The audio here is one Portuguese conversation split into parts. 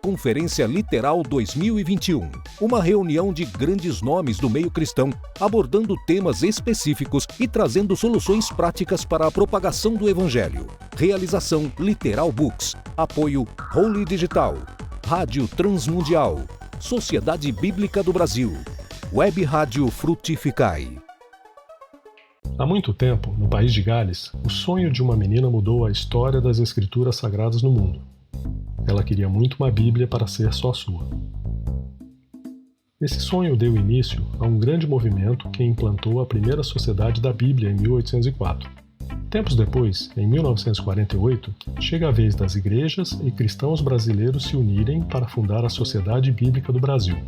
Conferência Literal 2021, uma reunião de grandes nomes do meio cristão, abordando temas específicos e trazendo soluções práticas para a propagação do Evangelho. Realização Literal Books. Apoio Holy Digital. Rádio Transmundial. Sociedade Bíblica do Brasil. Web Rádio Frutificai. Há muito tempo, no país de Gales, o sonho de uma menina mudou a história das escrituras sagradas no mundo. Ela queria muito uma Bíblia para ser só sua. Esse sonho deu início a um grande movimento que implantou a primeira Sociedade da Bíblia em 1804. Tempos depois, em 1948, chega a vez das igrejas e cristãos brasileiros se unirem para fundar a Sociedade Bíblica do Brasil.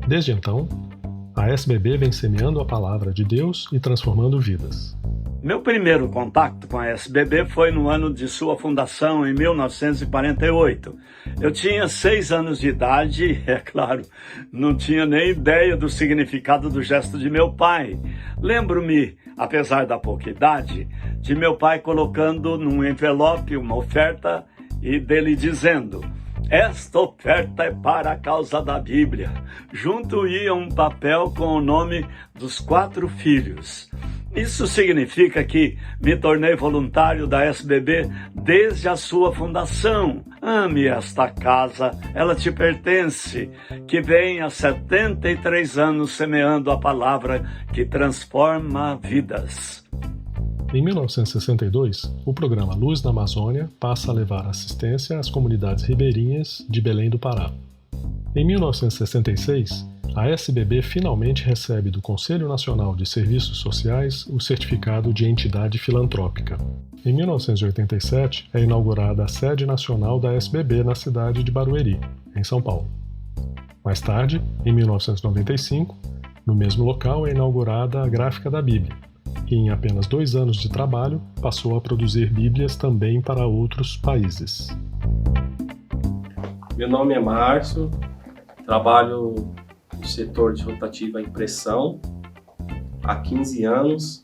Desde então, a SBB vem semeando a palavra de Deus e transformando vidas. Meu primeiro contato com a SBB foi no ano de sua fundação, em 1948. Eu tinha 6 anos de idade e, é claro, não tinha nem ideia do significado do gesto de meu pai. Lembro-me, apesar da pouca idade, de meu pai colocando num envelope uma oferta e dele dizendo: "Esta oferta é para a causa da Bíblia." Junto ia um papel com o nome dos 4 filhos. Isso significa que me tornei voluntário da SBB desde a sua fundação. Ame esta casa, ela te pertence, que vem há 73 anos semeando a palavra que transforma vidas. Em 1962, o programa Luz na Amazônia passa a levar assistência às comunidades ribeirinhas de Belém do Pará. Em 1966, a SBB finalmente recebe do Conselho Nacional de Serviços Sociais o certificado de entidade filantrópica. Em 1987, é inaugurada a sede nacional da SBB na cidade de Barueri, em São Paulo. Mais tarde, em 1995, no mesmo local é inaugurada a Gráfica da Bíblia, e em apenas 2 anos de trabalho passou a produzir Bíblias também para outros países. Meu nome é Márcio, trabalho no setor de rotativa impressão há 15 anos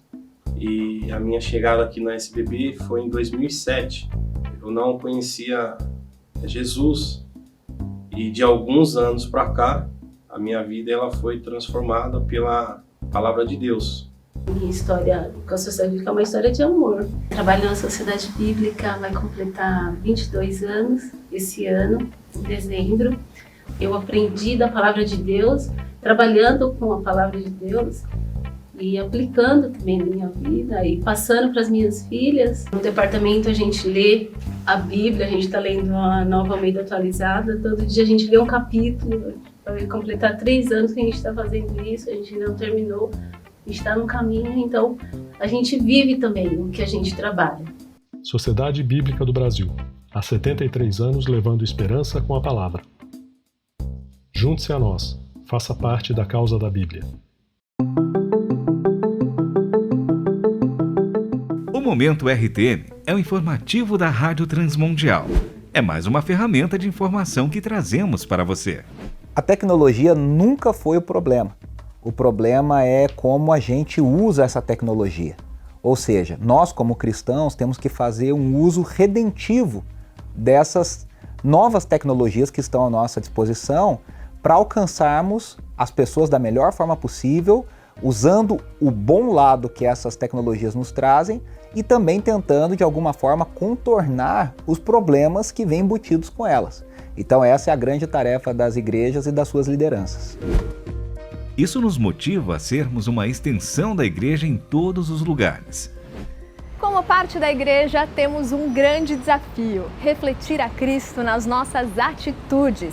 e a minha chegada aqui na SBB foi em 2007. Eu não conhecia Jesus e de alguns anos para cá a minha vida ela foi transformada pela palavra de Deus. Minha história com a Sociedade Bíblica é uma história de amor. Trabalho na Sociedade Bíblica, vai completar 22 anos esse ano, em dezembro. Eu aprendi da palavra de Deus, trabalhando com a palavra de Deus e aplicando também na minha vida e passando para as minhas filhas. No departamento a gente lê a Bíblia, a gente está lendo a Nova Almeida atualizada, todo dia a gente lê um capítulo. Vai completar 3 anos que a gente está fazendo isso, a gente não terminou. Está no caminho, então a gente vive também o que a gente trabalha. Sociedade Bíblica do Brasil, há 73 anos levando esperança com a palavra. Junte-se a nós, faça parte da causa da Bíblia. O Momento RTM é o informativo da Rádio Transmundial. É mais uma ferramenta de informação que trazemos para você. A tecnologia nunca foi o problema. O problema é como a gente usa essa tecnologia. Ou seja, nós como cristãos temos que fazer um uso redentivo dessas novas tecnologias que estão à nossa disposição para alcançarmos as pessoas da melhor forma possível, usando o bom lado que essas tecnologias nos trazem e também tentando de alguma forma contornar os problemas que vêm embutidos com elas. Então essa é a grande tarefa das igrejas e das suas lideranças. Isso nos motiva a sermos uma extensão da igreja em todos os lugares. Como parte da igreja, temos um grande desafio: refletir a Cristo nas nossas atitudes.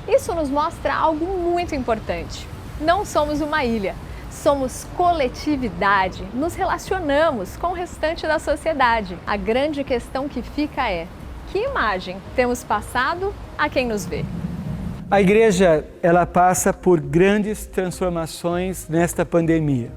Isso nos mostra algo muito importante. Não somos uma ilha, somos coletividade, nos relacionamos com o restante da sociedade. A grande questão que fica é: que imagem temos passado a quem nos vê? A igreja, ela passa por grandes transformações nesta pandemia.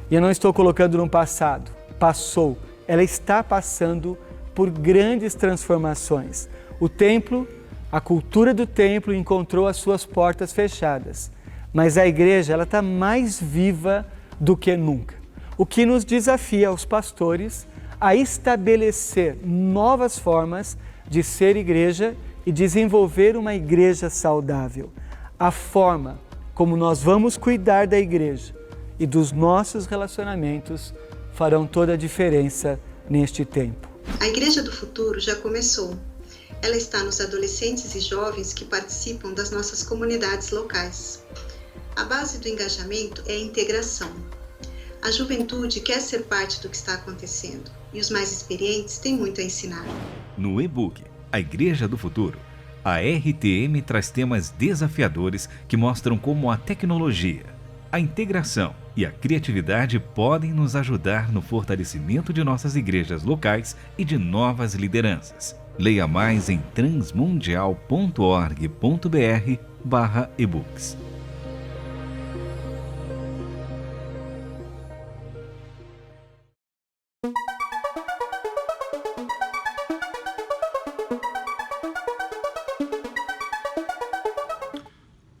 E eu não estou colocando no passado, passou. Ela está passando por grandes transformações. O templo, a cultura do templo encontrou as suas portas fechadas. Mas a igreja, ela está mais viva do que nunca. O que nos desafia aos pastores a estabelecer novas formas de ser igreja e desenvolver uma igreja saudável. A forma como nós vamos cuidar da igreja e dos nossos relacionamentos farão toda a diferença neste tempo. A Igreja do Futuro já começou. Ela está nos adolescentes e jovens que participam das nossas comunidades locais. A base do engajamento é a integração. A juventude quer ser parte do que está acontecendo e os mais experientes têm muito a ensinar. No e-book A Igreja do Futuro, a RTM traz temas desafiadores que mostram como a tecnologia, a integração e a criatividade podem nos ajudar no fortalecimento de nossas igrejas locais e de novas lideranças. Leia mais em transmundial.org.br/ebooks.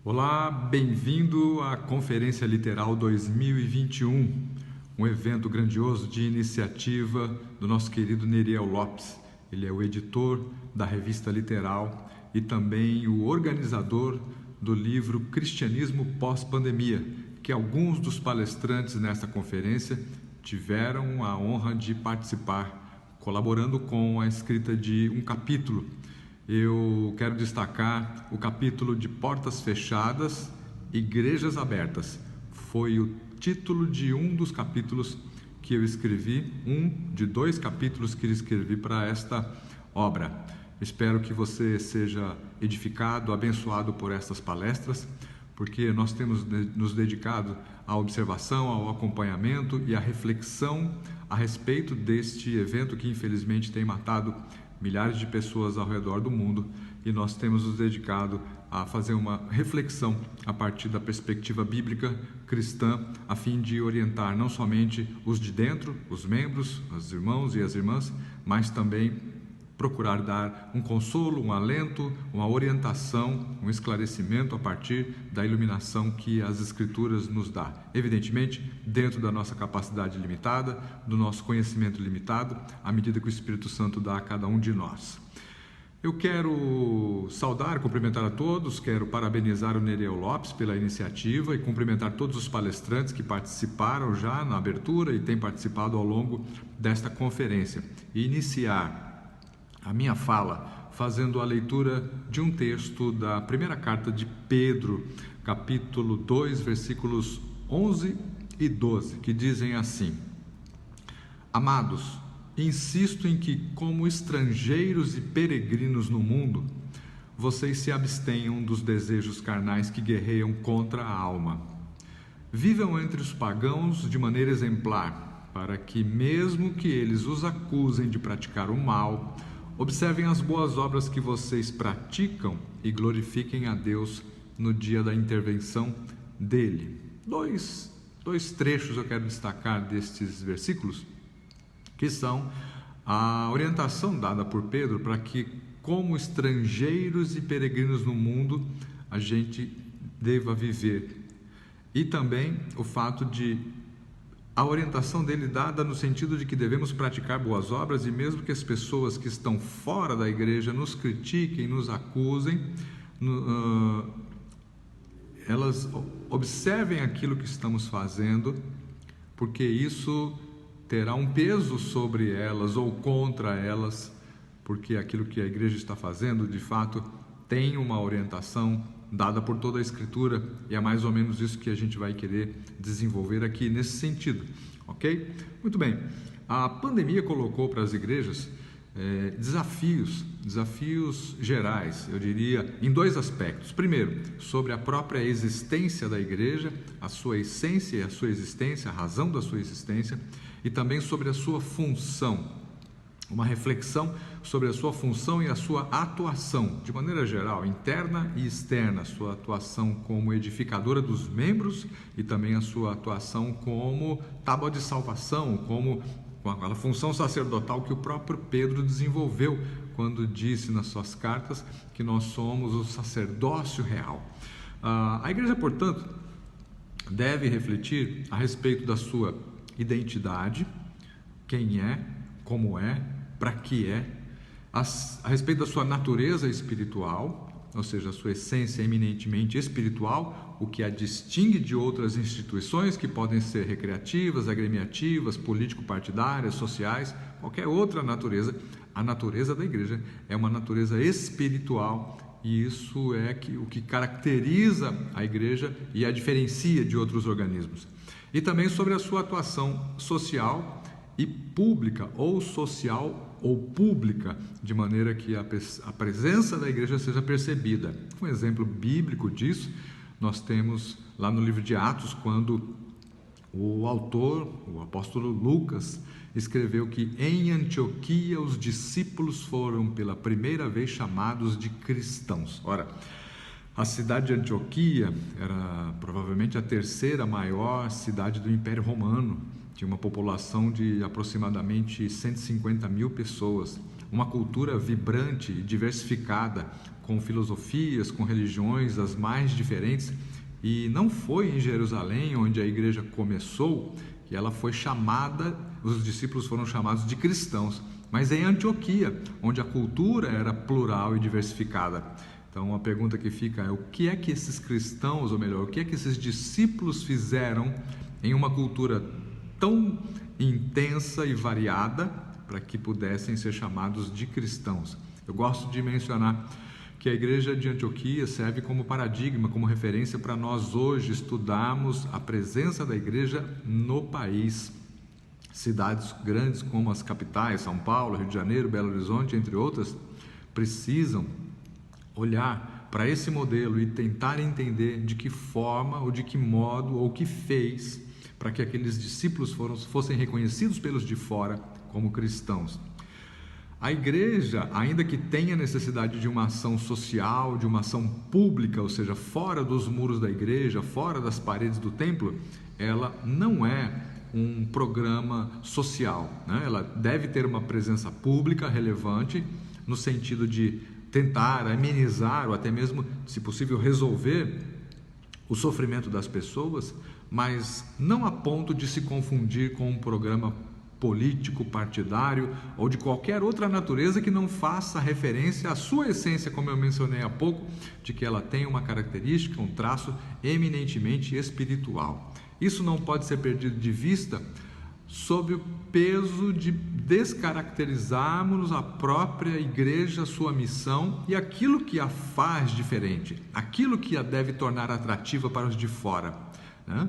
Olá, bem-vindo à Conferência Literal 2021, um evento grandioso de iniciativa do nosso querido Neriel Lopes. Ele é o editor da revista Literal e também o organizador do livro Cristianismo Pós-Pandemia, que alguns dos palestrantes nesta conferência tiveram a honra de participar, colaborando com a escrita de um capítulo. Eu quero destacar o capítulo de Portas Fechadas, Igrejas Abertas. Foi o título de um dos capítulos que eu escrevi, um de 2 capítulos que eu escrevi para esta obra. Espero que você seja edificado, abençoado por estas palestras, porque nós temos nos dedicado à observação, ao acompanhamento e à reflexão a respeito deste evento que infelizmente tem matado milhares de pessoas ao redor do mundo, e nós temos nos dedicado a fazer uma reflexão a partir da perspectiva bíblica cristã, a fim de orientar não somente os de dentro, os membros, os irmãos e as irmãs, mas também procurar dar um consolo, um alento, uma orientação, um esclarecimento a partir da iluminação que as Escrituras nos dá. Evidentemente, dentro da nossa capacidade limitada, do nosso conhecimento limitado, à medida que o Espírito Santo dá a cada um de nós. Eu quero saudar, cumprimentar a todos, quero parabenizar o Neriel Lopes pela iniciativa e cumprimentar todos os palestrantes que participaram já na abertura e têm participado ao longo desta conferência. E iniciar a minha fala fazendo a leitura de um texto da primeira carta de Pedro, capítulo 2, versículos 11 e 12, que dizem assim: Amados, insisto em que, como estrangeiros e peregrinos no mundo, vocês se abstenham dos desejos carnais que guerreiam contra a alma. Vivam entre os pagãos de maneira exemplar, para que, mesmo que eles os acusem de praticar o mal, observem as boas obras que vocês praticam e glorifiquem a Deus no dia da intervenção dele. Dois trechos eu quero destacar destes versículos, que são a orientação dada por Pedro para que, como estrangeiros e peregrinos no mundo, a gente deva viver. E também o fato de a orientação dele dada no sentido de que devemos praticar boas obras, e mesmo que as pessoas que estão fora da igreja nos critiquem, nos acusem, elas observem aquilo que estamos fazendo, porque isso terá um peso sobre elas ou contra elas, porque aquilo que a igreja está fazendo, de fato, tem uma orientação dada por toda a Escritura, e é mais ou menos isso que a gente vai querer desenvolver aqui nesse sentido, ok? Muito bem, a pandemia colocou para as igrejas desafios gerais, eu diria, em 2 aspectos. Primeiro, sobre a própria existência da igreja, a sua essência e a sua existência, a razão da sua existência, e também sobre a sua função. Uma reflexão sobre a sua função e a sua atuação, de maneira geral, interna e externa, a sua atuação como edificadora dos membros e também a sua atuação como tábua de salvação, como com aquela função sacerdotal que o próprio Pedro desenvolveu quando disse nas suas cartas que nós somos o sacerdócio real. A igreja, portanto, deve refletir a respeito da sua identidade, quem é, como é, para que é, a respeito da sua natureza espiritual, ou seja, a sua essência eminentemente espiritual, o que a distingue de outras instituições que podem ser recreativas, agremiativas, político-partidárias, sociais, qualquer outra natureza. A natureza da igreja é uma natureza espiritual, e isso é o que caracteriza a igreja e a diferencia de outros organismos. E também sobre a sua atuação social e pública, ou social ou pública, de maneira que a presença da igreja seja percebida. Um exemplo bíblico disso nós temos lá no livro de Atos, quando o autor, o apóstolo Lucas, escreveu que em Antioquia os discípulos foram pela primeira vez chamados de cristãos. Ora, a cidade de Antioquia era provavelmente a terceira maior cidade do Império Romano. Tinha uma população de aproximadamente 150 mil pessoas, uma cultura vibrante e diversificada, com filosofias, com religiões as mais diferentes. E não foi em Jerusalém, onde a igreja começou, que ela foi chamada, os discípulos foram chamados de cristãos, mas em Antioquia, onde a cultura era plural e diversificada. Então a pergunta que fica é: o que é que esses cristãos, ou melhor, o que é que esses discípulos fizeram em uma cultura tão intensa e variada para que pudessem ser chamados de cristãos? Eu gosto de mencionar que a igreja de Antioquia serve como paradigma, como referência para nós hoje estudarmos a presença da igreja no país. Cidades grandes como as capitais, São Paulo, Rio de Janeiro, Belo Horizonte, entre outras, precisam olhar para esse modelo e tentar entender de que forma, ou de que modo, ou o que fez para que aqueles discípulos fossem reconhecidos pelos de fora como cristãos. A igreja, ainda que tenha necessidade de uma ação social, de uma ação pública, ou seja, fora dos muros da igreja, fora das paredes do templo, ela não é um programa social, né? Ela deve ter uma presença pública relevante, no sentido de tentar amenizar ou até mesmo, se possível, resolver o sofrimento das pessoas, mas não a ponto de se confundir com um programa político, partidário ou de qualquer outra natureza que não faça referência à sua essência, como eu mencionei há pouco, de que ela tem uma característica, um traço eminentemente espiritual. Isso não pode ser perdido de vista sob o peso de descaracterizarmos a própria igreja, sua missão e aquilo que a faz diferente, aquilo que a deve tornar atrativa para os de fora, né?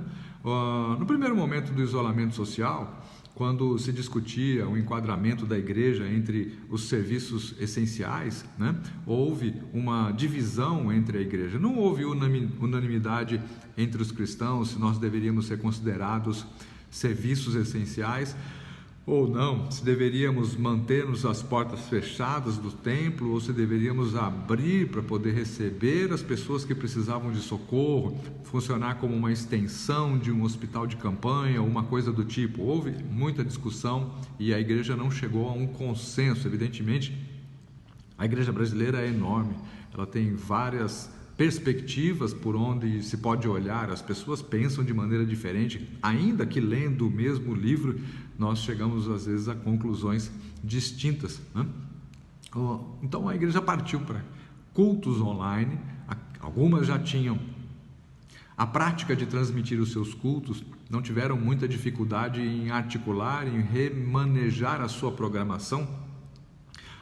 No primeiro momento do isolamento social, quando se discutia o enquadramento da igreja entre os serviços essenciais, né, houve uma divisão entre a igreja. Não houve unanimidade entre os cristãos se nós deveríamos ser considerados serviços essenciais ou não, se deveríamos manter-nos as portas fechadas do templo ou se deveríamos abrir para poder receber as pessoas que precisavam de socorro, funcionar como uma extensão de um hospital de campanha ou uma coisa do tipo. Houve muita discussão e a igreja não chegou a um consenso. Evidentemente, a igreja brasileira é enorme, ela tem várias perspectivas por onde se pode olhar, as pessoas pensam de maneira diferente, ainda que lendo o mesmo livro, nós chegamos às vezes a conclusões distintas, né? Então a igreja partiu para cultos online, algumas já tinham a prática de transmitir os seus cultos, não tiveram muita dificuldade em articular, em remanejar a sua programação,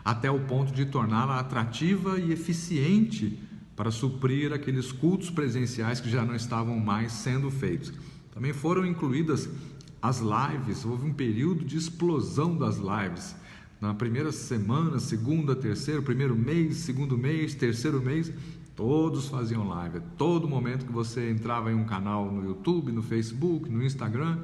até o ponto de torná-la atrativa e eficiente para suprir aqueles cultos presenciais que já não estavam mais sendo feitos. Também foram incluídas as lives, houve um período de explosão das lives. Na primeira semana, segunda, terceiro, primeiro mês, segundo mês, terceiro mês, todos faziam live. A todo momento que você entrava em um canal no YouTube, no Facebook, no Instagram,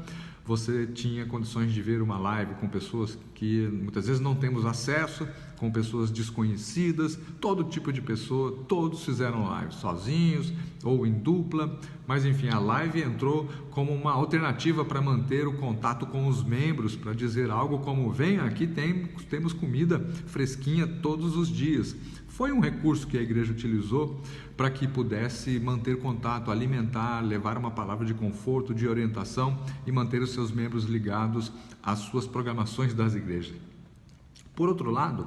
você tinha condições de ver uma live com pessoas que muitas vezes não temos acesso, com pessoas desconhecidas, todo tipo de pessoa, todos fizeram live, sozinhos ou em dupla, mas enfim, a live entrou como uma alternativa para manter o contato com os membros, para dizer algo como: venha aqui, temos comida fresquinha todos os dias. Foi um recurso que a igreja utilizou para que pudesse manter contato, alimentar, levar uma palavra de conforto, de orientação e manter os seus membros ligados às suas programações das igrejas. Por outro lado,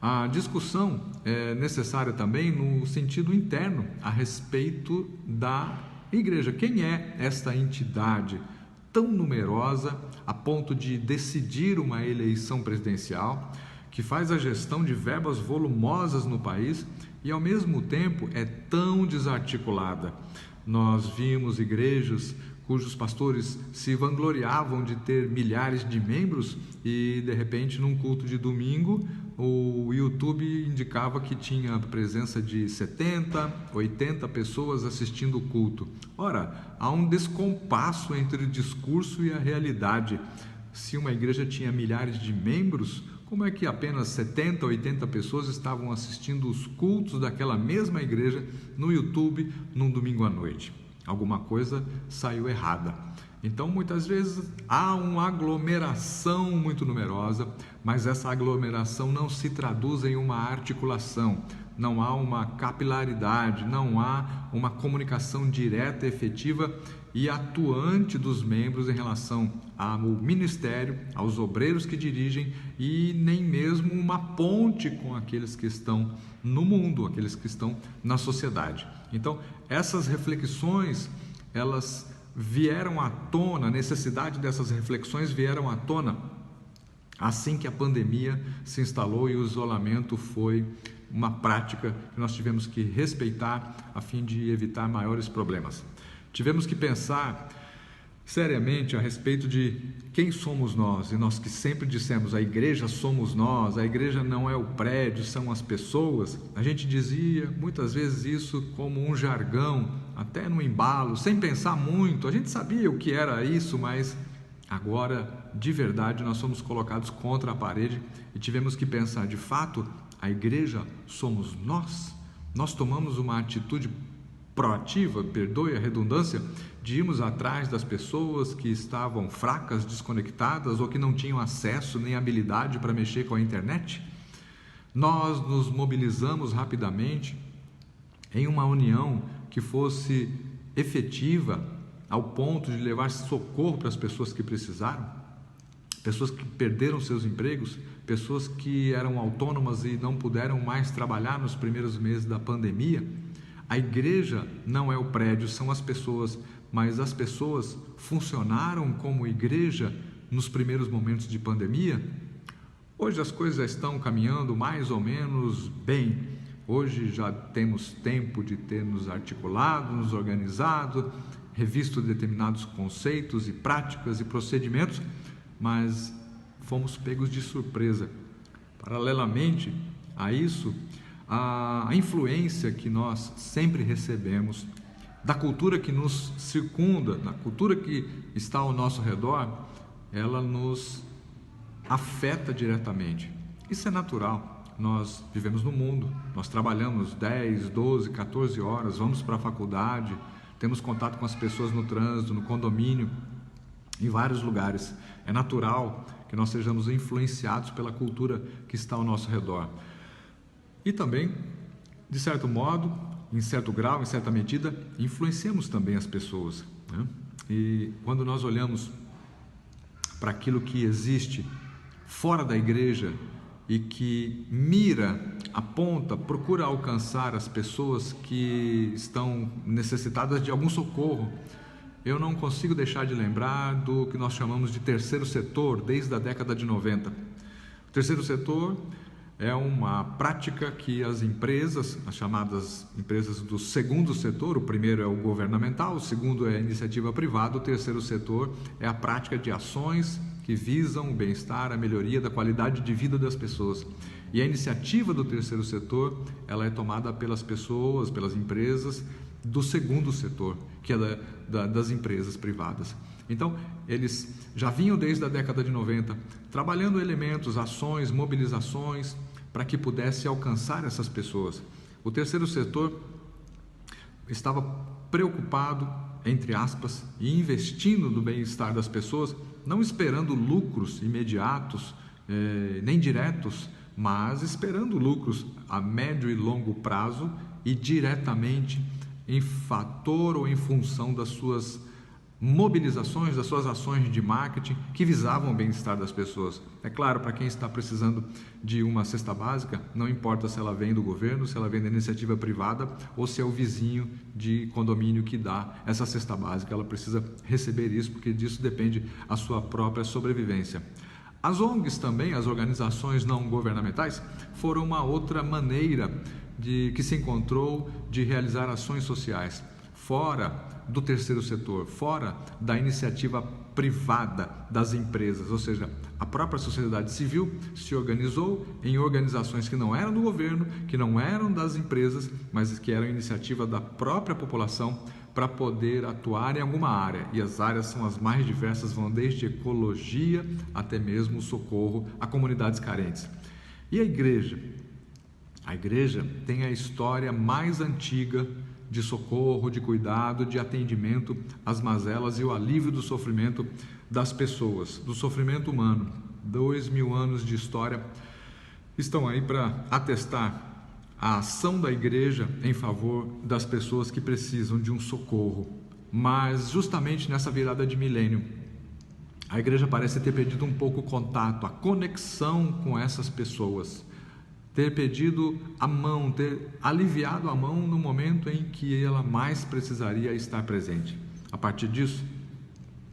A discussão é necessária também no sentido interno a respeito da igreja. Quem é esta entidade tão numerosa a ponto de decidir uma eleição presidencial, que faz a gestão de verbas volumosas no país e ao mesmo tempo é tão desarticulada? Nós vimos igrejas cujos pastores se vangloriavam de ter milhares de membros e, de repente, num culto de domingo, o YouTube indicava que tinha a presença de 70, 80 pessoas assistindo o culto. Ora, há um descompasso entre o discurso e a realidade. Se uma igreja tinha milhares de membros, como é que apenas 70, 80 pessoas estavam assistindo os cultos daquela mesma igreja no YouTube num domingo à noite? Alguma coisa saiu errada. Então, muitas vezes há uma aglomeração muito numerosa, mas essa aglomeração não se traduz em uma articulação, não há uma capilaridade, não há uma comunicação direta, efetiva e atuante dos membros em relação ao ministério, aos obreiros que dirigem e nem mesmo uma ponte com aqueles que estão no mundo, aqueles que estão na sociedade. Então, essas reflexões, elas vieram à tona, a necessidade dessas reflexões vieram à tona assim que a pandemia se instalou e o isolamento foi uma prática que nós tivemos que respeitar a fim de evitar maiores problemas. Tivemos que pensar seriamente a respeito de quem somos nós, e nós que sempre dissemos a igreja somos nós, a igreja não é o prédio, são as pessoas. A gente dizia muitas vezes isso como um jargão, até no embalo, sem pensar muito. A gente sabia o que era isso, mas agora, de verdade, nós somos colocados contra a parede e tivemos que pensar, de fato, a igreja somos nós? Nós tomamos uma atitude proativa, perdoe a redundância, de irmos atrás das pessoas que estavam fracas, desconectadas ou que não tinham acesso nem habilidade para mexer com a internet? Nós nos mobilizamos rapidamente em uma união que fosse efetiva ao ponto de levar socorro para as pessoas que precisaram, pessoas que perderam seus empregos, pessoas que eram autônomas e não puderam mais trabalhar nos primeiros meses da pandemia. A igreja não é o prédio, são as pessoas, mas as pessoas funcionaram como igreja nos primeiros momentos de pandemia? Hoje as coisas já estão caminhando mais ou menos bem. Hoje já temos tempo de ter nos articulado, nos organizado, revisto determinados conceitos e práticas e procedimentos, mas fomos pegos de surpresa. Paralelamente a isso, a influência que nós sempre recebemos da cultura que nos circunda, da cultura que está ao nosso redor, ela nos afeta diretamente. Isso é natural. Nós vivemos no mundo, nós trabalhamos 10, 12, 14 horas, vamos para a faculdade, temos contato com as pessoas no trânsito, no condomínio, em vários lugares. É natural que nós sejamos influenciados pela cultura que está ao nosso redor. E também, de certo modo, em certo grau, em certa medida, influenciamos também as pessoas, né? E quando nós olhamos para aquilo que existe fora da igreja e que mira, aponta, procura alcançar as pessoas que estão necessitadas de algum socorro, eu não consigo deixar de lembrar do que nós chamamos de terceiro setor desde a década de 90. O terceiro setor é uma prática que as empresas, as chamadas empresas do segundo setor, o primeiro é o governamental, o segundo é a iniciativa privada, o terceiro setor é a prática de ações que visam o bem-estar, a melhoria da qualidade de vida das pessoas. E a iniciativa do terceiro setor, ela é tomada pelas pessoas, pelas empresas do segundo setor, que é das empresas privadas. Então, eles já vinham desde a década de 90 trabalhando elementos, ações, mobilizações para que pudesse alcançar essas pessoas. O terceiro setor estava preocupado, entre aspas, e investindo no bem-estar das pessoas, não esperando lucros imediatos, nem diretos, mas esperando lucros a médio e longo prazo e diretamente em fator ou em função das suas mobilizações, das suas ações de marketing que visavam o bem-estar das pessoas. É claro, para quem está precisando de uma cesta básica, não importa se ela vem do governo, se ela vem da iniciativa privada ou se é o vizinho de condomínio que dá essa cesta básica, ela precisa receber isso, porque disso depende a sua própria sobrevivência. As ONGs também, as organizações não governamentais, foram uma outra maneira que se encontrou de realizar ações sociais, fora do terceiro setor, fora da iniciativa privada das empresas, ou seja, a própria sociedade civil se organizou em organizações que não eram do governo, que não eram das empresas, mas que eram iniciativa da própria população para poder atuar em alguma área. E as áreas são as mais diversas, vão desde ecologia até mesmo socorro a comunidades carentes. E a igreja? A igreja tem a história mais antiga de socorro, de cuidado, de atendimento às mazelas e o alívio do sofrimento das pessoas, do sofrimento humano. 2000 anos de história estão aí para atestar a ação da igreja em favor das pessoas que precisam de um socorro. Mas justamente nessa virada de milênio, a igreja parece ter perdido um pouco o contato, a conexão com essas pessoas, ter pedido a mão, ter aliviado a mão no momento em que ela mais precisaria estar presente. A partir disso,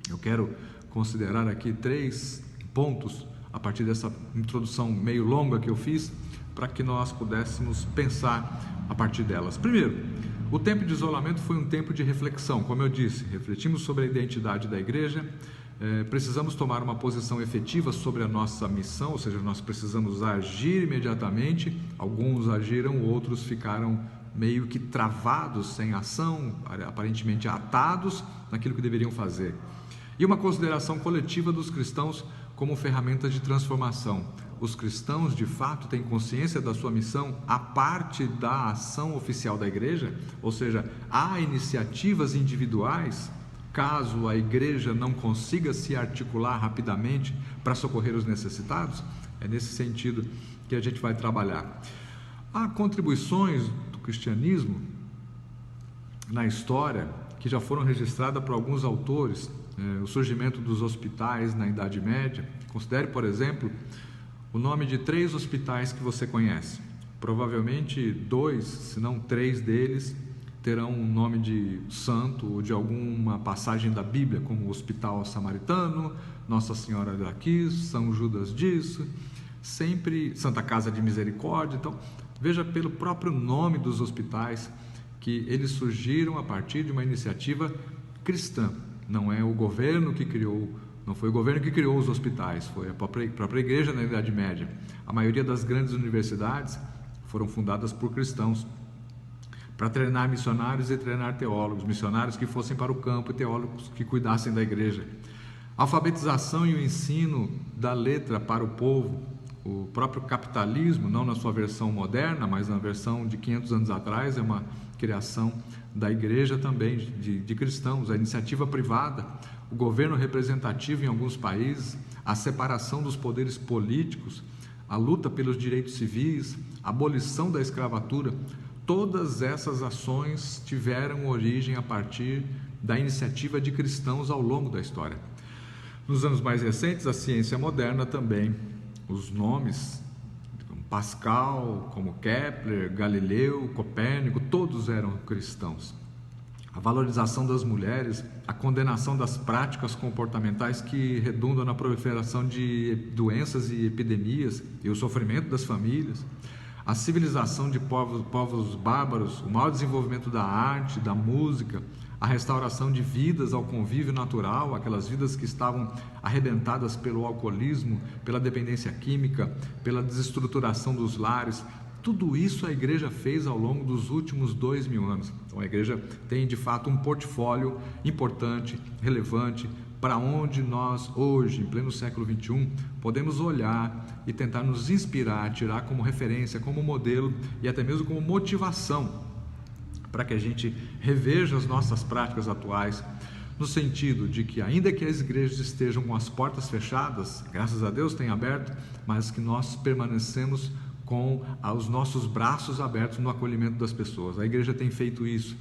eu quero considerar aqui 3 pontos, a partir dessa introdução meio longa que eu fiz, para que nós pudéssemos pensar a partir delas. Primeiro, o tempo de isolamento foi um tempo de reflexão, como eu disse, refletimos sobre a identidade da igreja, precisamos tomar uma posição efetiva sobre a nossa missão, ou seja, nós precisamos agir imediatamente. Alguns agiram, outros ficaram meio que travados, sem ação, aparentemente atados naquilo que deveriam fazer. E uma consideração coletiva dos cristãos como ferramenta de transformação. Os cristãos, de fato, têm consciência da sua missão à parte da ação oficial da igreja, ou seja, há iniciativas individuais, caso a igreja não consiga se articular rapidamente para socorrer os necessitados. É nesse sentido que a gente vai trabalhar. Há contribuições do cristianismo na história que já foram registradas por alguns autores, o surgimento dos hospitais na Idade Média. Considere, por exemplo, o nome de 3 hospitais que você conhece. Provavelmente 2, se não 3 deles terão um nome de santo ou de alguma passagem da Bíblia, como o Hospital Samaritano, Nossa Senhora daqui, São Judas disso, sempre Santa Casa de Misericórdia. Então, veja pelo próprio nome dos hospitais que eles surgiram a partir de uma iniciativa cristã. Não é o governo que criou, não foi o governo que criou os hospitais, foi a própria igreja na Idade Média. A maioria das grandes universidades foram fundadas por cristãos, para treinar missionários e treinar teólogos, missionários que fossem para o campo e teólogos que cuidassem da igreja. A alfabetização e o ensino da letra para o povo, o próprio capitalismo, não na sua versão moderna, mas na versão de 500 anos atrás, é uma criação da igreja também, de cristãos. A iniciativa privada, o governo representativo em alguns países, a separação dos poderes políticos, a luta pelos direitos civis, a abolição da escravatura. Todas essas ações tiveram origem a partir da iniciativa de cristãos ao longo da história. Nos anos mais recentes, a ciência moderna também, os nomes como Pascal, como Kepler, Galileu, Copérnico, todos eram cristãos. A valorização das mulheres, a condenação das práticas comportamentais que redundam na proliferação de doenças e epidemias e o sofrimento das famílias, a civilização de povos bárbaros, o maior desenvolvimento da arte, da música, a restauração de vidas ao convívio natural, aquelas vidas que estavam arrebentadas pelo alcoolismo, pela dependência química, pela desestruturação dos lares. Tudo isso a igreja fez ao longo dos últimos 2000 anos. Então a igreja tem de fato um portfólio importante, relevante, para onde nós hoje, em pleno século XXI, podemos olhar e tentar nos inspirar, tirar como referência, como modelo e até mesmo como motivação para que a gente reveja as nossas práticas atuais, no sentido de que ainda que as igrejas estejam com as portas fechadas, graças a Deus tem aberto, mas que nós permanecemos com os nossos braços abertos no acolhimento das pessoas. A igreja tem feito isso.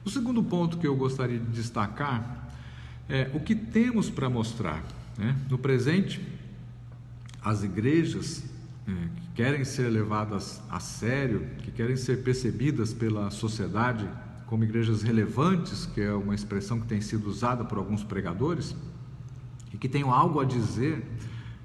O segundo ponto que eu gostaria de destacar O que temos para mostrar, né? No presente, as igrejas que querem ser levadas a sério, que querem ser percebidas pela sociedade como igrejas relevantes, que é uma expressão que tem sido usada por alguns pregadores, e que tenham algo a dizer,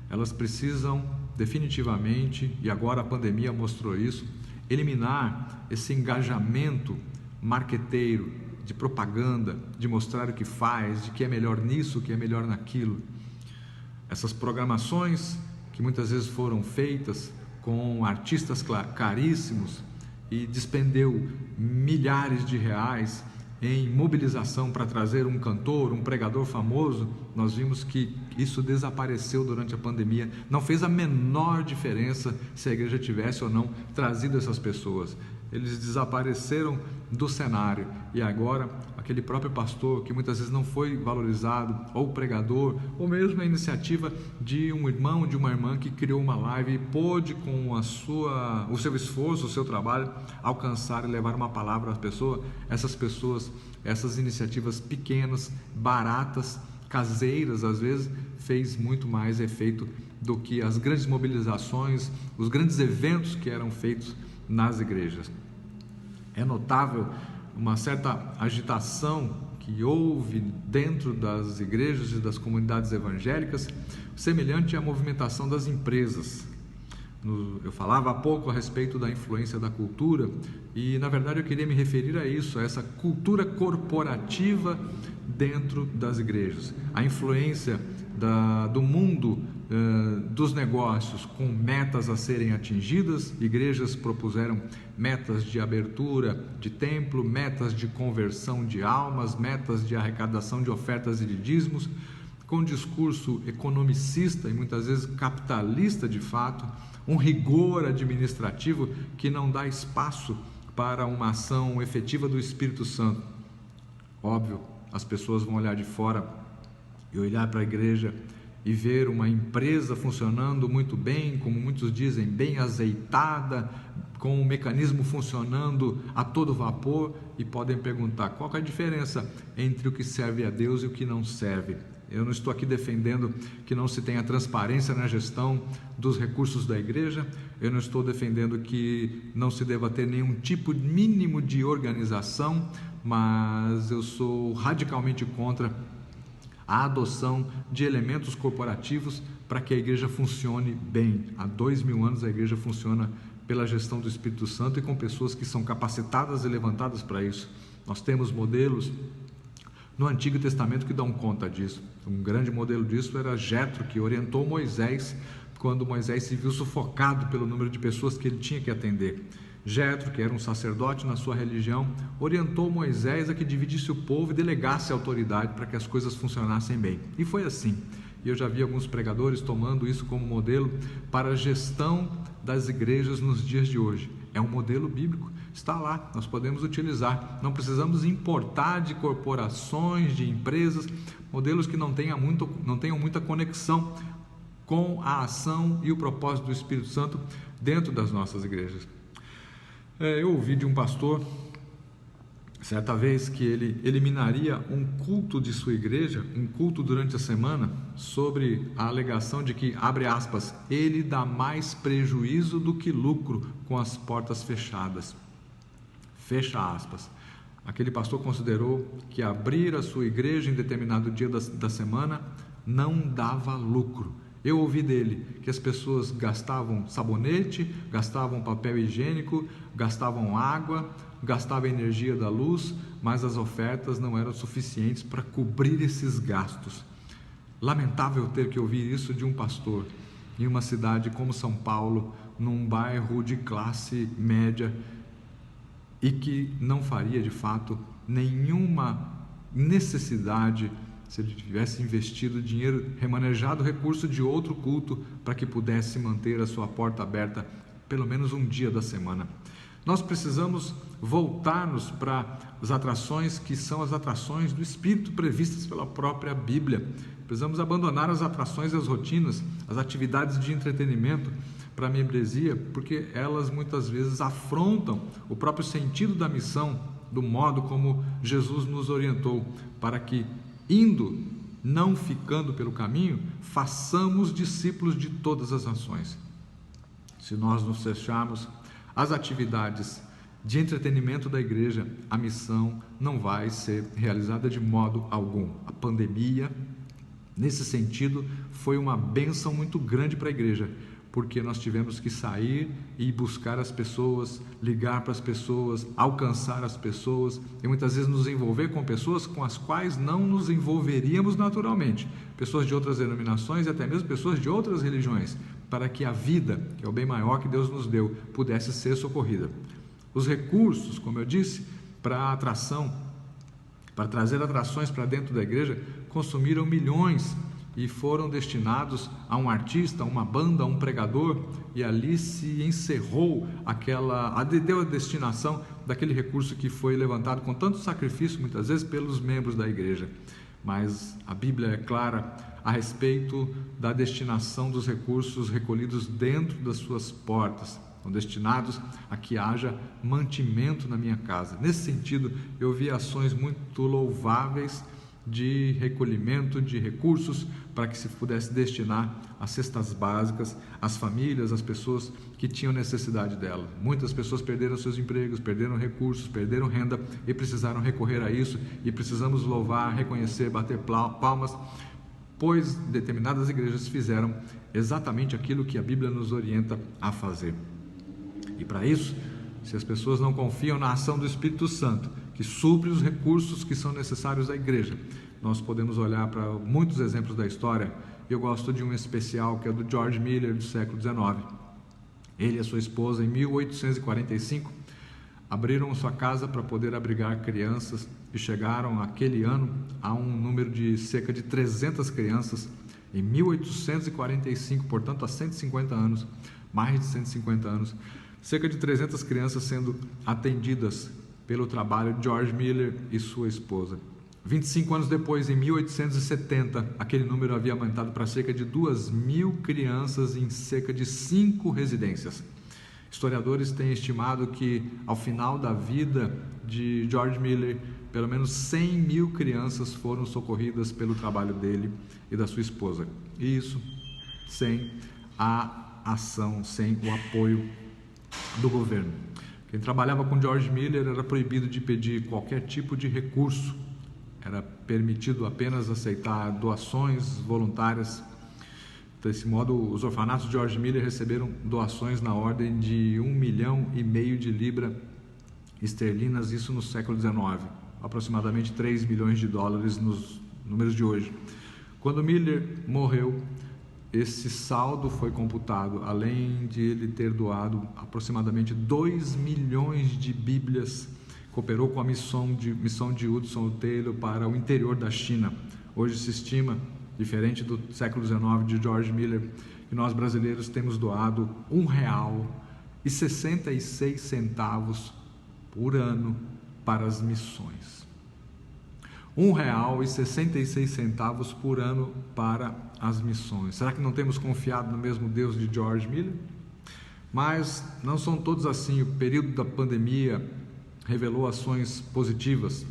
elas precisam definitivamente, e agora a pandemia mostrou isso, eliminar esse engajamento marqueteiro, de propaganda, de mostrar o que faz, de que é melhor nisso, que é melhor naquilo. Essas programações que muitas vezes foram feitas com artistas caríssimos e despendeu milhares de reais em mobilização para trazer um cantor, um pregador famoso, nós vimos que isso desapareceu durante a pandemia. Não fez a menor diferença se a igreja tivesse ou não trazido essas pessoas. Eles desapareceram do cenário e agora aquele próprio pastor que muitas vezes não foi valorizado, ou o pregador, ou mesmo a iniciativa de um irmão, de uma irmã que criou uma live e pôde com o seu esforço, o seu trabalho, alcançar e levar uma palavra às pessoas. Essas pessoas, essas iniciativas pequenas, baratas, caseiras, às vezes, fez muito mais efeito do que as grandes mobilizações, os grandes eventos que eram feitos nas igrejas. É notável uma certa agitação que houve dentro das igrejas e das comunidades evangélicas, semelhante à movimentação das empresas. Eu falava há pouco a respeito da influência da cultura e, na verdade, eu queria me referir a isso, a essa cultura corporativa dentro das igrejas. A influência do mundo dos negócios com metas a serem atingidas. Igrejas propuseram metas de abertura de templo, metas de conversão de almas, metas de arrecadação de ofertas e de dízimos, com discurso economicista e muitas vezes capitalista de fato, um rigor administrativo que não dá espaço para uma ação efetiva do Espírito Santo. Óbvio, as pessoas vão olhar de fora e olhar para a igreja e ver uma empresa funcionando muito bem, como muitos dizem, bem azeitada, com o mecanismo funcionando a todo vapor, e podem perguntar qual é a diferença entre o que serve a Deus e o que não serve. Eu não estou aqui defendendo que não se tenha transparência na gestão dos recursos da igreja, eu não estou defendendo que não se deva ter nenhum tipo mínimo de organização, mas eu sou radicalmente contra a adoção de elementos corporativos para que a igreja funcione bem. Há 2000 anos a igreja funciona pela gestão do Espírito Santo e com pessoas que são capacitadas e levantadas para isso. Nós temos modelos no Antigo Testamento que dão conta disso. Um grande modelo disso era Jetro, que orientou Moisés quando Moisés se viu sufocado pelo número de pessoas que ele tinha que atender. Jetro, que era um sacerdote na sua religião, orientou Moisés a que dividisse o povo e delegasse a autoridade para que as coisas funcionassem bem. E foi assim. E eu já vi alguns pregadores tomando isso como modelo para a gestão das igrejas nos dias de hoje. É um modelo bíblico, está lá, nós podemos utilizar. Não precisamos importar de corporações, de empresas, modelos que não tenham muita conexão com a ação e o propósito do Espírito Santo dentro das nossas igrejas. Eu ouvi de um pastor, certa vez, que ele eliminaria um culto de sua igreja, um culto durante a semana, sobre a alegação de que, abre aspas, ele dá mais prejuízo do que lucro com as portas fechadas. Fecha aspas. Aquele pastor considerou que abrir a sua igreja em determinado dia da semana não dava lucro. Eu ouvi dele que as pessoas gastavam sabonete, gastavam papel higiênico, gastavam água, gastavam energia da luz, mas as ofertas não eram suficientes para cobrir esses gastos. Lamentável ter que ouvir isso de um pastor em uma cidade como São Paulo, num bairro de classe média, e que não faria de fato nenhuma necessidade se ele tivesse investido dinheiro, remanejado o recurso de outro culto para que pudesse manter a sua porta aberta pelo menos um dia da semana. Nós precisamos voltar-nos para as atrações que são as atrações do Espírito previstas pela própria Bíblia. Precisamos abandonar as atrações e as rotinas, as atividades de entretenimento para a membresia, porque elas muitas vezes afrontam o próprio sentido da missão, do modo como Jesus nos orientou, para que, indo não ficando pelo caminho, façamos discípulos de todas as nações. Se nós nos fecharmos às atividades de entretenimento da igreja, a missão não vai ser realizada de modo algum. A pandemia, nesse sentido, foi uma bênção muito grande para a igreja, porque nós tivemos que sair e buscar as pessoas, ligar para as pessoas, alcançar as pessoas e muitas vezes nos envolver com pessoas com as quais não nos envolveríamos naturalmente, pessoas de outras denominações e até mesmo pessoas de outras religiões, para que a vida, que é o bem maior que Deus nos deu, pudesse ser socorrida. Os recursos, como eu disse, para atração, para trazer atrações para dentro da igreja, consumiram milhões e foram destinados a um artista, a uma banda, a um pregador, e ali se encerrou deu a destinação daquele recurso que foi levantado com tanto sacrifício, muitas vezes, pelos membros da igreja. Mas a Bíblia é clara a respeito da destinação dos recursos recolhidos dentro das suas portas. São destinados a que haja mantimento na minha casa. Nesse sentido, eu vi ações muito louváveis de recolhimento de recursos para que se pudesse destinar às cestas básicas, às famílias, às pessoas que tinham necessidade dela. Muitas pessoas perderam seus empregos, perderam recursos, perderam renda e precisaram recorrer a isso, e precisamos louvar, reconhecer, bater palmas, pois determinadas igrejas fizeram exatamente aquilo que a Bíblia nos orienta a fazer. E para isso, se as pessoas não confiam na ação do Espírito Santo, que supre os recursos que são necessários à igreja, nós podemos olhar para muitos exemplos da história. Eu gosto de um especial que é do George Miller, do século XIX. Ele e a sua esposa, em 1845, abriram sua casa para poder abrigar crianças e chegaram aquele ano a um número de cerca de 300 crianças. Em 1845, portanto há 150 anos, mais de 150 anos, cerca de 300 crianças sendo atendidas pelo trabalho de George Miller e sua esposa. 25 anos depois, em 1870, aquele número havia aumentado para cerca de 2.000 crianças em cerca de 5 residências. Historiadores têm estimado que, ao final da vida de George Miller, pelo menos 100.000 crianças foram socorridas pelo trabalho dele e da sua esposa. E isso sem a ação, sem o apoio do governo. Quem trabalhava com George Miller era proibido de pedir qualquer tipo de recurso. Era permitido apenas aceitar doações voluntárias. Desse modo, os orfanatos de George Miller receberam doações na ordem de 1,5 milhão de libras esterlinas, isso no século XIX, aproximadamente 3 milhões de dólares nos números de hoje. Quando Miller morreu, esse saldo foi computado, além de ele ter doado aproximadamente 2 milhões de Bíblias. Cooperou com a missão de Hudson Taylor para o interior da China. Hoje se estima, diferente do século XIX de George Miller, que nós brasileiros temos doado R$ 1,66 por ano para as missões. R$ 1,66 por ano para as missões. Será que não temos confiado no mesmo Deus de George Miller? Mas não são todos assim. O período da pandemia revelou ações positivas.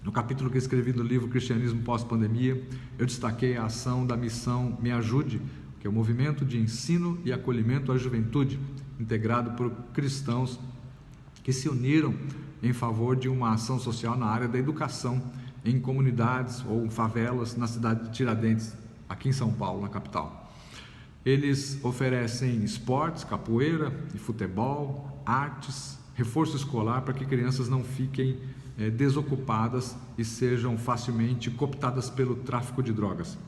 No capítulo que escrevi do livro Cristianismo Pós-Pandemia, eu destaquei a ação da missão Me Ajude, que é o movimento de ensino e acolhimento à juventude, integrado por cristãos que se uniram em favor de uma ação social na área da educação em comunidades ou favelas na cidade de Tiradentes, aqui em São Paulo, na capital. Eles oferecem esportes, capoeira e futebol, artes, reforço escolar para que crianças não fiquem desocupadas e sejam facilmente cooptadas pelo tráfico de drogas.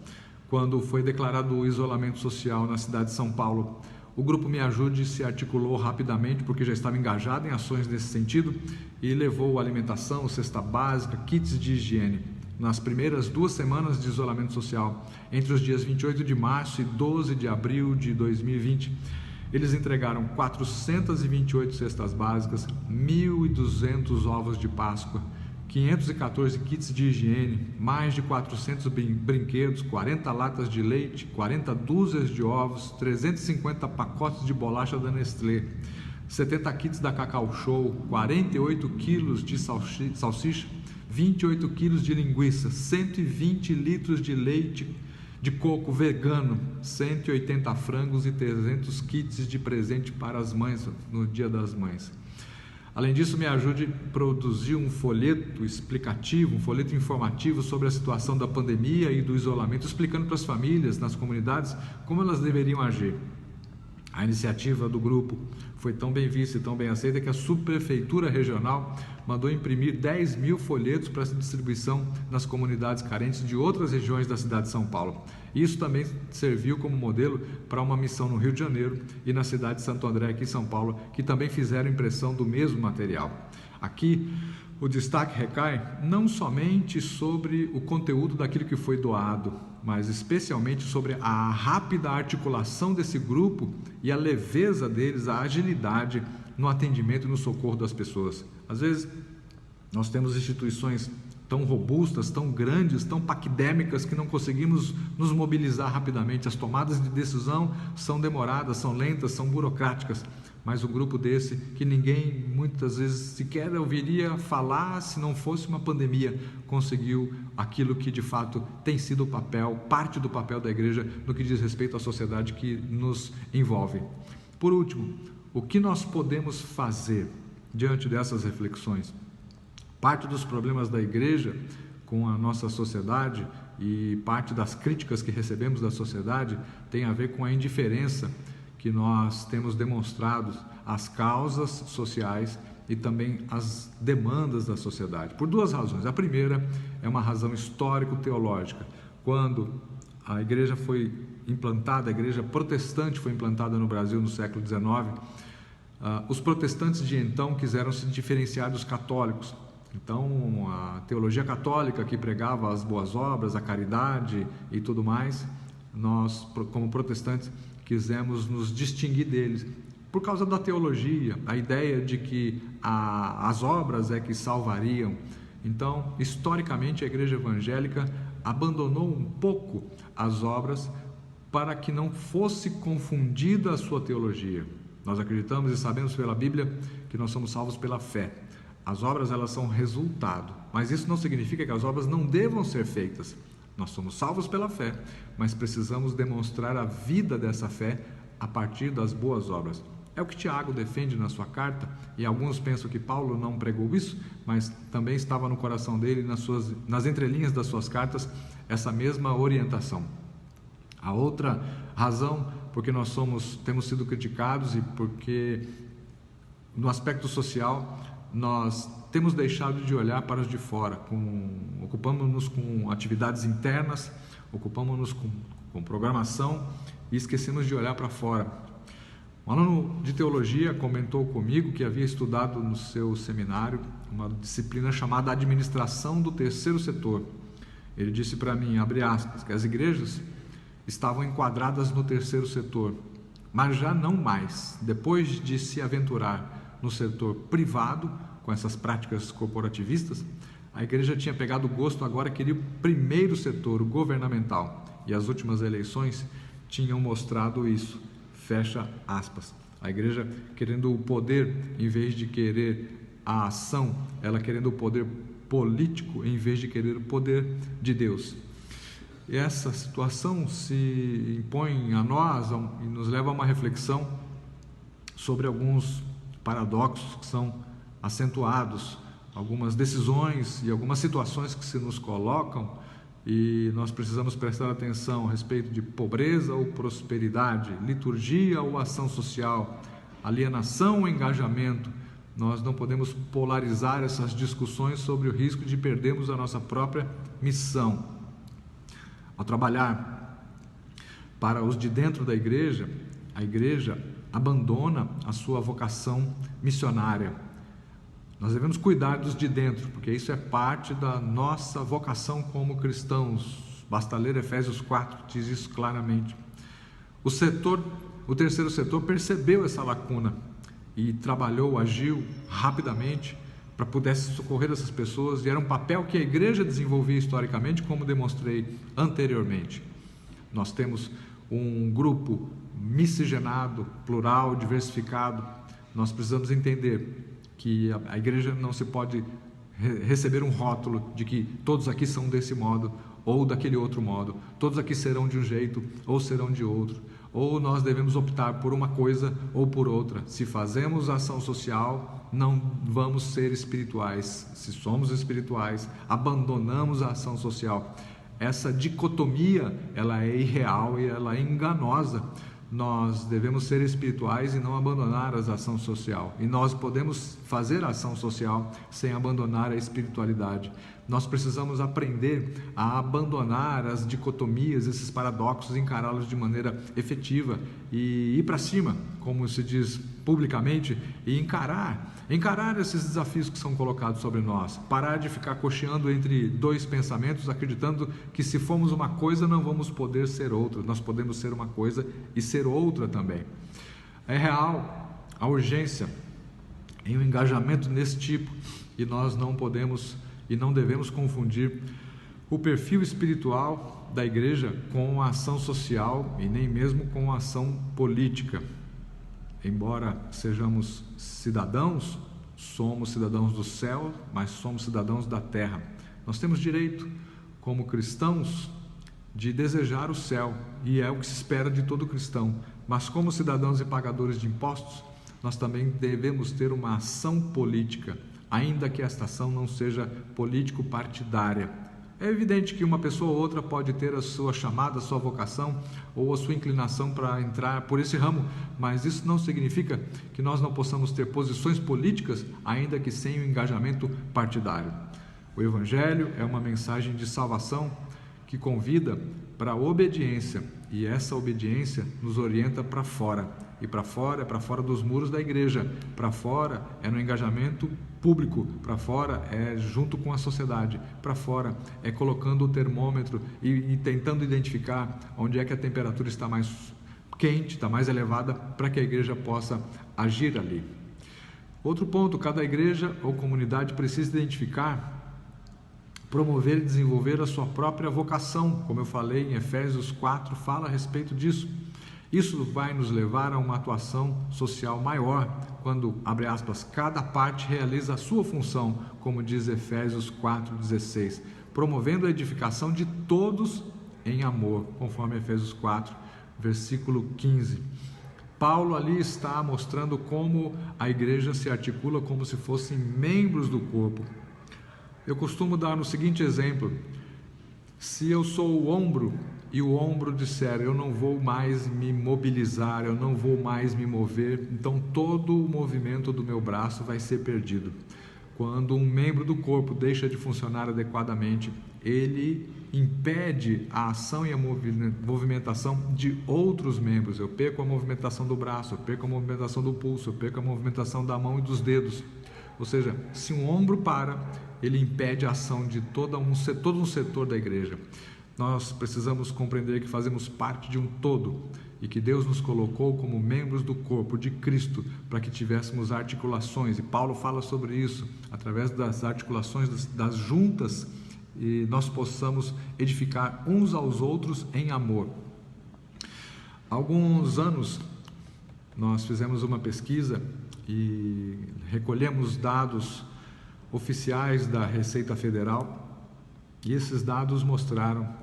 Quando foi declarado o isolamento social na cidade de São Paulo, o grupo Me Ajude se articulou rapidamente, porque já estava engajado em ações nesse sentido, e levou alimentação, cesta básica, kits de higiene. Nas primeiras 2 semanas de isolamento social, entre os dias 28 de março e 12 de abril de 2020, eles entregaram 428 cestas básicas, 1.200 ovos de Páscoa, 514 kits de higiene, mais de 400 brinquedos, 40 latas de leite, 40 dúzias de ovos, 350 pacotes de bolacha da Nestlé, 70 kits da Cacau Show, 48 quilos de salsicha, 28 quilos de linguiça, 120 litros de leite de coco vegano, 180 frangos e 300 kits de presente para as mães no Dia das Mães. Além disso, me ajude a produzir um folheto explicativo, um folheto informativo sobre a situação da pandemia e do isolamento, explicando para as famílias, nas comunidades, como elas deveriam agir. A iniciativa do grupo foi tão bem vista e tão bem aceita que a subprefeitura regional mandou imprimir 10 mil folhetos para distribuição nas comunidades carentes de outras regiões da cidade de São Paulo. Isso também serviu como modelo para uma missão no Rio de Janeiro e na cidade de Santo André, aqui em São Paulo, que também fizeram impressão do mesmo material. Aqui, o destaque recai não somente sobre o conteúdo daquilo que foi doado, mas especialmente sobre a rápida articulação desse grupo e a leveza deles, a agilidade no atendimento e no socorro das pessoas. Às vezes, nós temos instituições tão robustas, tão grandes, tão paquidêmicas que não conseguimos nos mobilizar rapidamente. As tomadas de decisão são demoradas, são lentas, são burocráticas. Mas um grupo desse, que ninguém muitas vezes sequer ouviria falar se não fosse uma pandemia, conseguiu aquilo que de fato tem sido o papel, parte do papel da igreja no que diz respeito à sociedade que nos envolve. Por último, o que nós podemos fazer diante dessas reflexões? Parte dos problemas da igreja com a nossa sociedade e parte das críticas que recebemos da sociedade tem a ver com a indiferença que nós temos demonstrado às causas sociais e também às demandas da sociedade, por duas razões. A primeira é uma razão histórico-teológica. Quando a igreja foi implantada, a igreja protestante foi implantada no Brasil no século XIX, os protestantes de então quiseram se diferenciar dos católicos. Então, a teologia católica que pregava as boas obras, a caridade e tudo mais, nós, como protestantes, quisemos nos distinguir deles por causa da teologia, a ideia de que as obras é que salvariam. Então, historicamente, a igreja evangélica abandonou um pouco as obras para que não fosse confundida a sua teologia. Nós acreditamos e sabemos pela Bíblia que nós somos salvos pela fé. As obras, elas são resultado, mas isso não significa que as obras não devam ser feitas. Nós somos salvos pela fé, mas precisamos demonstrar a vida dessa fé a partir das boas obras. É o que Tiago defende na sua carta, e alguns pensam que Paulo não pregou isso, mas também estava no coração dele, nas entrelinhas das suas cartas, essa mesma orientação. A outra razão, porque nós temos sido criticados e porque no aspecto social nós temos deixado de olhar para os de fora, ocupamos-nos com atividades internas, ocupamos-nos com programação e esquecemos de olhar para fora. Um aluno de teologia comentou comigo que havia estudado no seu seminário uma disciplina chamada Administração do Terceiro Setor. Ele disse para mim, abre aspas, que as igrejas estavam enquadradas no terceiro setor, mas já não mais, depois de se aventurar no setor privado, com essas práticas corporativistas, a igreja tinha pegado gosto, agora queria o primeiro setor, o governamental, e as últimas eleições tinham mostrado isso, fecha aspas. A igreja querendo o poder em vez de querer a ação, ela querendo o poder político em vez de querer o poder de Deus. E essa situação se impõe a nós e nos leva a uma reflexão sobre alguns paradoxos que são acentuados, algumas decisões e algumas situações que se nos colocam e nós precisamos prestar atenção a respeito de pobreza ou prosperidade, liturgia ou ação social, alienação ou engajamento. Nós não podemos polarizar essas discussões sobre o risco de perdermos a nossa própria missão. Ao trabalhar para os de dentro da igreja, a igreja abandona a sua vocação missionária. Nós devemos cuidar dos de dentro, porque isso é parte da nossa vocação como cristãos. Basta ler Efésios 4, que diz isso claramente. O terceiro setor percebeu essa lacuna e trabalhou, agiu rapidamente para pudesse socorrer essas pessoas, e era um papel que a igreja desenvolvia historicamente, como demonstrei anteriormente. Nós temos um grupo miscigenado, plural, diversificado. Nós precisamos entender que a igreja não se pode receber um rótulo de que todos aqui são desse modo ou daquele outro modo, todos aqui serão de um jeito ou serão de outro, ou nós devemos optar por uma coisa ou por outra. Se fazemos ação social, não vamos ser espirituais. Se somos espirituais, abandonamos a ação social. Essa dicotomia, ela é irreal e ela é enganosa. Nós devemos ser espirituais e não abandonar a ação social. E nós podemos fazer a ação social sem abandonar a espiritualidade. Nós precisamos aprender a abandonar as dicotomias, esses paradoxos, encará-los de maneira efetiva e ir para cima, como se diz publicamente, e encarar esses desafios que são colocados sobre nós. Parar de ficar cocheando entre dois pensamentos, acreditando que se formos uma coisa não vamos poder ser outra. Nós podemos ser uma coisa e ser outra também. É real a urgência em um engajamento nesse tipo, e nós não podemos e não devemos confundir o perfil espiritual da igreja com a ação social e nem mesmo com a ação política. Embora sejamos cidadãos, somos cidadãos do céu, mas somos cidadãos da terra. Nós temos direito, como cristãos, de desejar o céu, e é o que se espera de todo cristão. Mas como cidadãos e pagadores de impostos, nós também devemos ter uma ação política, ainda que esta ação não seja político-partidária. É evidente que uma pessoa ou outra pode ter a sua chamada, a sua vocação ou a sua inclinação para entrar por esse ramo, mas isso não significa que nós não possamos ter posições políticas, ainda que sem o engajamento partidário. O Evangelho é uma mensagem de salvação que convida para a obediência, e essa obediência nos orienta para fora. E para fora é para fora dos muros da igreja, para fora é no engajamento público, para fora é junto com a sociedade, para fora é colocando o termômetro e tentando identificar onde é que a temperatura está mais quente, está mais elevada, para que a igreja possa agir ali. Outro ponto, cada igreja ou comunidade precisa identificar, promover e desenvolver a sua própria vocação, como eu falei em Efésios 4, fala a respeito disso. Isso vai nos levar a uma atuação social maior, quando, abre aspas, cada parte realiza a sua função, como diz Efésios 4,16, promovendo a edificação de todos em amor, conforme Efésios 4, versículo 15. Paulo ali está mostrando como a igreja se articula como se fossem membros do corpo. Eu costumo dar no seguinte exemplo: se eu sou o ombro e o ombro disser eu não vou mais me mobilizar, eu não vou mais me mover, então todo o movimento do meu braço vai ser perdido. Quando um membro do corpo deixa de funcionar adequadamente, ele impede a ação e a movimentação de outros membros. Eu perco a movimentação do braço, eu perco a movimentação do pulso, eu perco a movimentação da mão e dos dedos. Ou seja, se um ombro para, ele impede a ação de todo um setor da igreja. Nós precisamos compreender que fazemos parte de um todo e que Deus nos colocou como membros do corpo de Cristo para que tivéssemos articulações, e Paulo fala sobre isso, através das articulações, das juntas, e nós possamos edificar uns aos outros em amor. Há alguns anos nós fizemos uma pesquisa e recolhemos dados oficiais da Receita Federal, e esses dados mostraram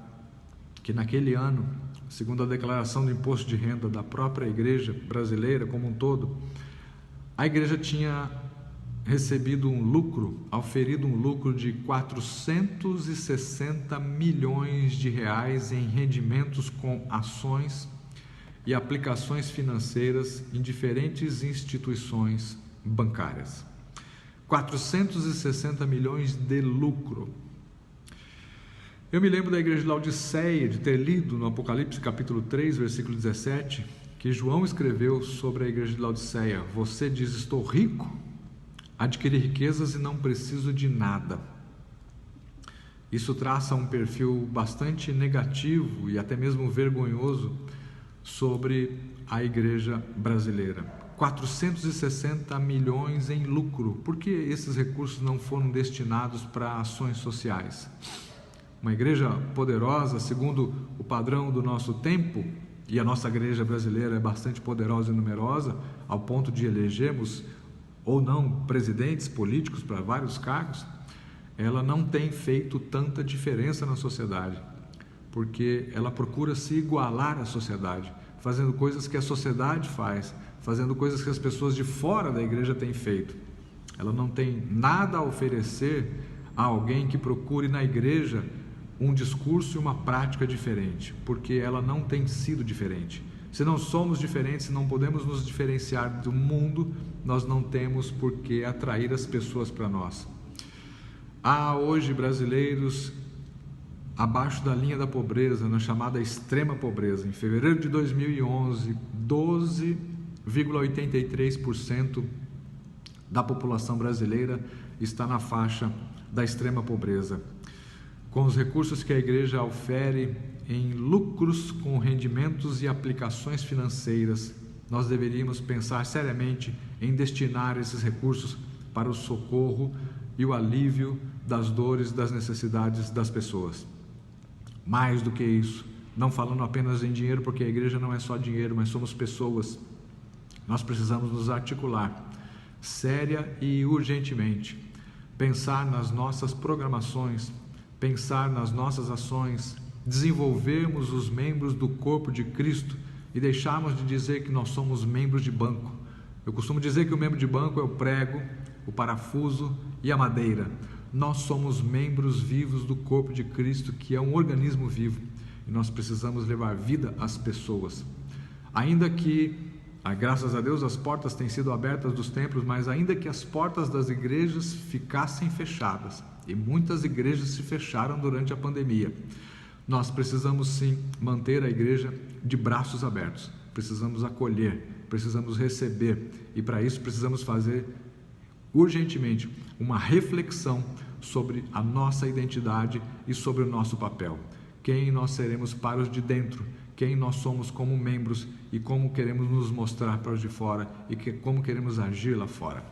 que naquele ano, segundo a declaração do imposto de renda da própria igreja brasileira como um todo, a igreja tinha recebido um lucro, auferido um lucro de 460 milhões de reais em rendimentos com ações e aplicações financeiras em diferentes instituições bancárias. 460 milhões de lucro. Eu me lembro da igreja de Laodiceia, de ter lido no Apocalipse capítulo 3, versículo 17, que João escreveu sobre a igreja de Laodiceia: você diz, estou rico, adquiri riquezas e não preciso de nada. Isso traça um perfil bastante negativo e até mesmo vergonhoso sobre a igreja brasileira. 460 milhões em lucro. Por que esses recursos não foram destinados para ações sociais? Uma igreja poderosa, segundo o padrão do nosso tempo, e a nossa igreja brasileira é bastante poderosa e numerosa, ao ponto de elegermos ou não presidentes políticos para vários cargos, ela não tem feito tanta diferença na sociedade, porque ela procura se igualar à sociedade, fazendo coisas que a sociedade faz, fazendo coisas que as pessoas de fora da igreja têm feito. Ela não tem nada a oferecer a alguém que procure na igreja um discurso e uma prática diferente, porque ela não tem sido diferente. Se não somos diferentes, se não podemos nos diferenciar do mundo, nós não temos por que atrair as pessoas para nós. Há hoje brasileiros abaixo da linha da pobreza, na chamada extrema pobreza. Em fevereiro de 2011, 12,83% da população brasileira está na faixa da extrema pobreza. Com os recursos que a igreja ofere em lucros com rendimentos e aplicações financeiras, nós deveríamos pensar seriamente em destinar esses recursos para o socorro e o alívio das dores, das necessidades das pessoas. Mais do que isso, não falando apenas em dinheiro, porque a igreja não é só dinheiro, mas somos pessoas. Nós precisamos nos articular, séria e urgentemente, pensar nas nossas programações, pensar nas nossas ações, desenvolvermos os membros do corpo de Cristo e deixarmos de dizer que nós somos membros de banco. Eu costumo dizer que o membro de banco é o prego, o parafuso e a madeira. Nós somos membros vivos do corpo de Cristo, que é um organismo vivo, e nós precisamos levar vida às pessoas. Ainda que, graças a Deus, as portas têm sido abertas dos templos, mas ainda que as portas das igrejas ficassem fechadas, e muitas igrejas se fecharam durante a pandemia, nós precisamos sim manter a igreja de braços abertos, precisamos acolher, precisamos receber, e para isso precisamos fazer urgentemente uma reflexão sobre a nossa identidade e sobre o nosso papel. Quem nós seremos para os de dentro, quem nós somos como membros e como queremos nos mostrar para os de fora e como queremos agir lá fora.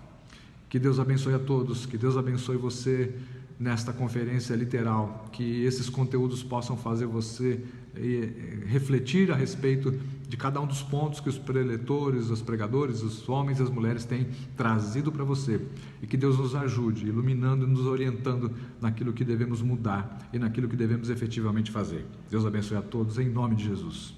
Que Deus abençoe a todos, que Deus abençoe você nesta conferência literal, que esses conteúdos possam fazer você refletir a respeito de cada um dos pontos que os preletores, os pregadores, os homens e as mulheres têm trazido para você, e que Deus nos ajude, iluminando e nos orientando naquilo que devemos mudar e naquilo que devemos efetivamente fazer. Deus abençoe a todos, em nome de Jesus.